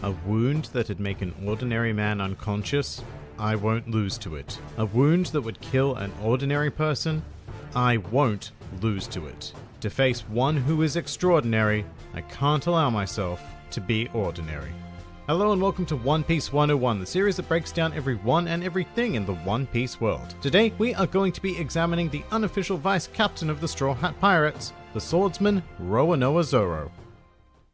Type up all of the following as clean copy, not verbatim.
A wound that'd make an ordinary man unconscious? I won't lose to it. A wound that would kill an ordinary person? I won't lose to it. To face one who is extraordinary, I can't allow myself to be ordinary. Hello and welcome to One Piece 101, the series that breaks down everyone and everything in the One Piece world. Today, we are going to be examining the unofficial vice captain of the Straw Hat Pirates, the swordsman Roronoa Zoro.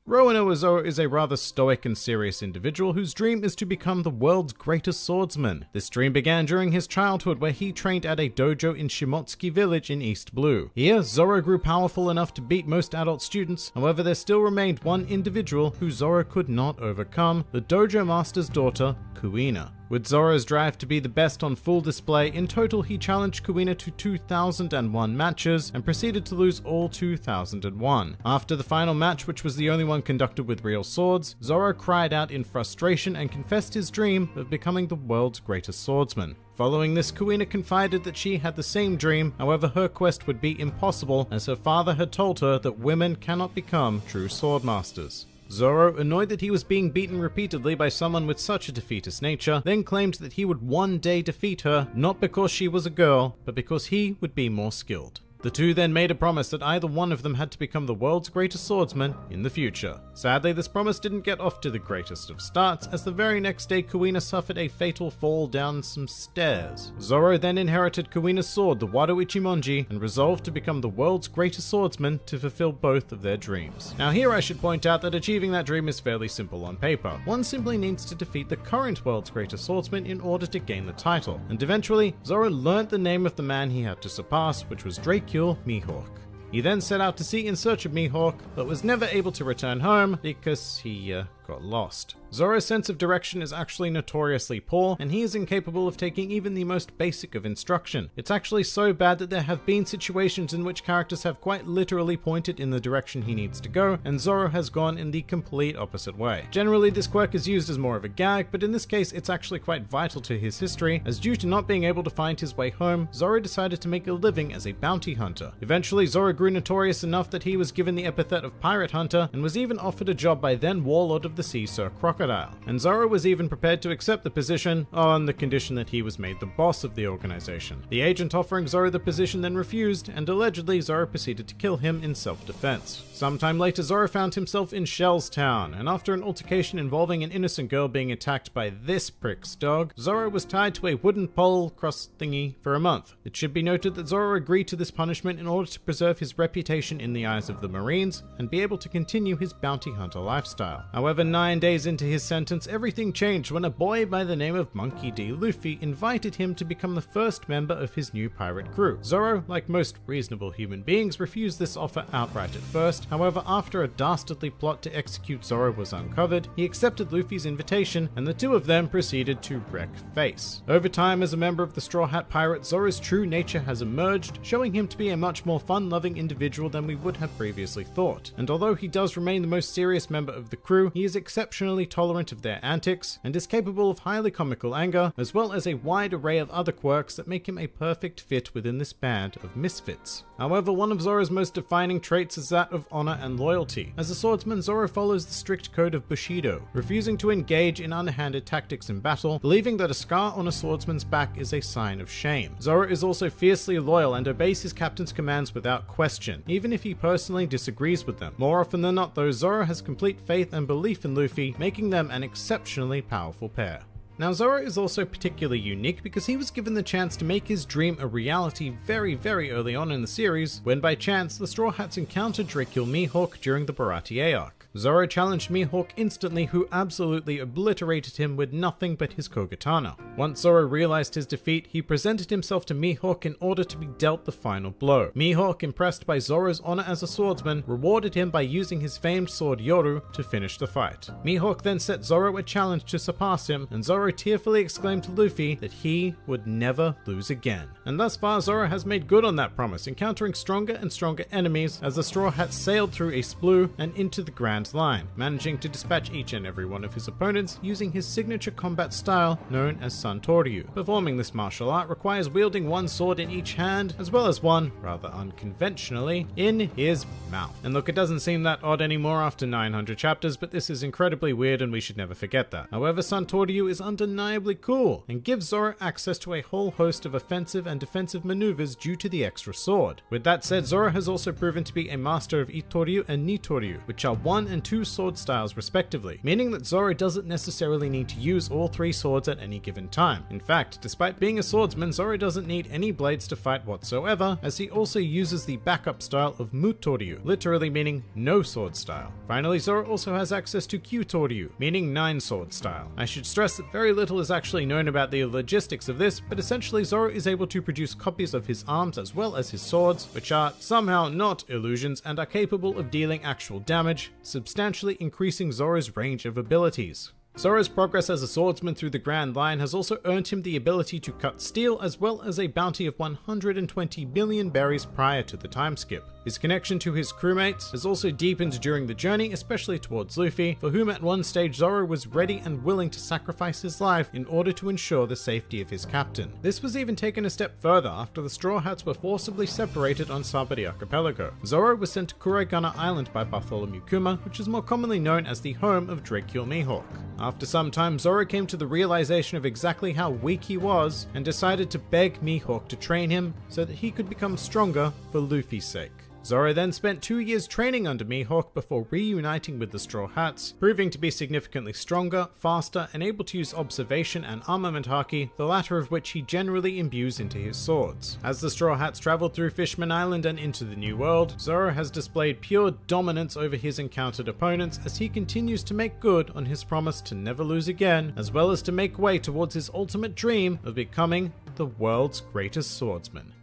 Roronoa Zoro is a rather stoic and serious individual whose dream is to become the world's greatest swordsman. This dream began during his childhood, where he trained at a dojo in Shimotsuki village in East Blue. Here, Zoro grew powerful enough to beat most adult students. However, there still remained one individual who Zoro could not overcome, the dojo master's daughter, Kuina. With Zoro's drive to be the best on full display, in total he challenged Kuina to 2001 matches and proceeded to lose all 2001. After the final match, which was the only one conducted with real swords, Zoro cried out in frustration and confessed his dream of becoming the world's greatest swordsman. Following this, Kuina confided that she had the same dream, however her quest would be impossible as her father had told her that women cannot become true swordmasters. Zoro, annoyed that he was being beaten repeatedly by someone with such a defeatist nature, then claimed that he would one day defeat her, not because she was a girl, but because he would be more skilled. The two then made a promise that either one of them had to become the world's greatest swordsman in the future. Sadly, this promise didn't get off to the greatest of starts, as the very next day Kuina suffered a fatal fall down some stairs. Zoro then inherited Kuina's sword, the Wado Ichimonji, and resolved to become the world's greatest swordsman to fulfill both of their dreams. Now here I should point out that achieving that dream is fairly simple on paper. One simply needs to defeat the current world's greatest swordsman in order to gain the title, and eventually Zoro learnt the name of the man he had to surpass, which was Mihawk. He then set out to sea in search of Mihawk, but was never able to return home because he got lost. Zoro's sense of direction is actually notoriously poor, and he is incapable of taking even the most basic of instruction. It's actually so bad that there have been situations in which characters have quite literally pointed in the direction he needs to go, and Zoro has gone in the complete opposite way. Generally, this quirk is used as more of a gag, but in this case it's actually quite vital to his history, as due to not being able to find his way home, Zoro decided to make a living as a bounty hunter. Eventually, Zoro grew notorious enough that he was given the epithet of Pirate Hunter, and was even offered a job by then Warlord of the Sea, Sir Crocodile. And Zoro was even prepared to accept the position on the condition that he was made the boss of the organization. The agent offering Zoro the position then refused, and allegedly Zoro proceeded to kill him in self-defense. Sometime later, Zoro found himself in Shell's Town, and after an altercation involving an innocent girl being attacked by this prick's dog, Zoro was tied to a wooden pole cross thingy for a month. It should be noted that Zoro agreed to this punishment in order to preserve his reputation in the eyes of the Marines and be able to continue his bounty hunter lifestyle. However, 9 days into his sentence, everything changed when a boy by the name of Monkey D. Luffy invited him to become the first member of his new pirate crew. Zoro, like most reasonable human beings, refused this offer outright at first. However, after a dastardly plot to execute Zoro was uncovered, he accepted Luffy's invitation, and the two of them proceeded to wreck face. Over time, as a member of the Straw Hat Pirates, Zoro's true nature has emerged, showing him to be a much more fun-loving individual than we would have previously thought. And although he does remain the most serious member of the crew, he is exceptionally tolerant of their antics, and is capable of highly comical anger, as well as a wide array of other quirks that make him a perfect fit within this band of misfits. However, one of Zoro's most defining traits is that of honor and loyalty. As a swordsman, Zoro follows the strict code of Bushido, refusing to engage in underhanded tactics in battle, believing that a scar on a swordsman's back is a sign of shame. Zoro is also fiercely loyal and obeys his captain's commands without question, even if he personally disagrees with them. More often than not though, Zoro has complete faith and belief in Luffy, making them an exceptionally powerful pair. Now, Zoro is also particularly unique because he was given the chance to make his dream a reality very early on in the series, when by chance the Straw Hats encountered Dracula Mihawk during the Baratie arc. Zoro challenged Mihawk instantly, who absolutely obliterated him with nothing but his Kogatana. Once Zoro realized his defeat, he presented himself to Mihawk in order to be dealt the final blow. Mihawk, impressed by Zoro's honor as a swordsman, rewarded him by using his famed sword Yoru to finish the fight. Mihawk then set Zoro a challenge to surpass him, and Zoro tearfully exclaimed to Luffy that he would never lose again. And thus far, Zoro has made good on that promise, encountering stronger and stronger enemies as the Straw Hats sailed through a Blue and into the Grand Grand Line, managing to dispatch each and every one of his opponents using his signature combat style known as Santoryu. Performing this martial art requires wielding one sword in each hand, as well as one, rather unconventionally, in his mouth. And look, it doesn't seem that odd anymore after 900 chapters, but this is incredibly weird and we should never forget that. However, Santoryu is undeniably cool and gives Zoro access to a whole host of offensive and defensive maneuvers due to the extra sword. With that said, Zoro has also proven to be a master of Itoryu and Nitoryu, which are 1 and 2 sword styles respectively, meaning that Zoro doesn't necessarily need to use all 3 swords at any given time. In fact, despite being a swordsman, Zoro doesn't need any blades to fight whatsoever, as he also uses the backup style of Mutoryu, literally meaning no sword style. Finally, Zoro also has access to Kyutoryu, meaning 9 sword style. I should stress that very little is actually known about the logistics of this, but essentially Zoro is able to produce copies of his arms as well as his swords, which are somehow not illusions and are capable of dealing actual damage, substantially increasing Zoro's range of abilities. Zoro's progress as a swordsman through the Grand Line has also earned him the ability to cut steel, as well as a bounty of 120 billion berries prior to the time skip. His connection to his crewmates has also deepened during the journey, especially towards Luffy, for whom at one stage Zoro was ready and willing to sacrifice his life in order to ensure the safety of his captain. This was even taken a step further after the Straw Hats were forcibly separated on Sabari Archipelago. Zoro was sent to Kuraigana Island by Bartholomew Kuma, which is more commonly known as the home of Drakeul Mihawk. After some time, Zoro came to the realization of exactly how weak he was and decided to beg Mihawk to train him so that he could become stronger for Luffy's sake. Zoro then spent 2 years training under Mihawk before reuniting with the Straw Hats, proving to be significantly stronger, faster, and able to use observation and armament haki, the latter of which he generally imbues into his swords. As the Straw Hats traveled through Fishman Island and into the New World, Zoro has displayed pure dominance over his encountered opponents as he continues to make good on his promise to never lose again, as well as to make way towards his ultimate dream of becoming the world's greatest swordsman.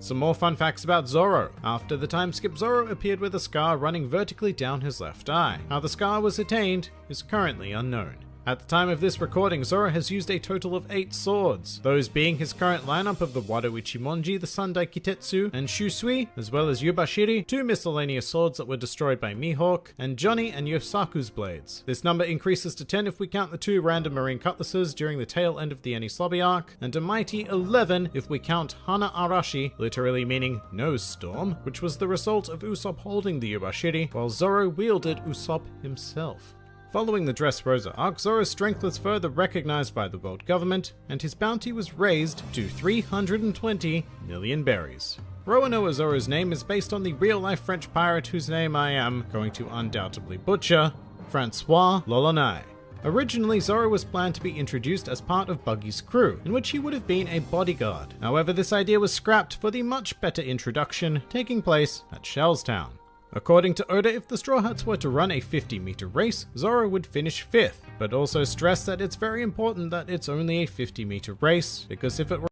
Some more fun facts about Zoro. After the time skip, Zoro appeared with a scar running vertically down his left eye. How the scar was attained is currently unknown. At the time of this recording, Zoro has used a total of 8 swords, those being his current lineup of the Wado Ichimonji, the Sandai Kitetsu, and Shusui, as well as Yubashiri, 2 miscellaneous swords that were destroyed by Mihawk, and Johnny and Yosaku's blades. This number increases to 10 if we count the 2 random marine cutlasses during the tail end of the Enies Lobby arc, and a mighty 11 if we count Hana Arashi, literally meaning nose storm, which was the result of Usopp holding the Yubashiri, while Zoro wielded Usopp himself. Following the Dressrosa arc, Zoro's strength was further recognized by the world government, and his bounty was raised to 320 million berries. Roronoa Zoro's name is based on the real-life French pirate whose name I am going to undoubtedly butcher, Francois Lolonai. Originally, Zoro was planned to be introduced as part of Buggy's crew, in which he would have been a bodyguard. However, this idea was scrapped for the much better introduction taking place at Shellstown. According to Oda, if the Straw Hats were to run a 50-meter race, Zoro would finish 5th, but also stressed that it's very important that it's only a 50-meter race, because if it were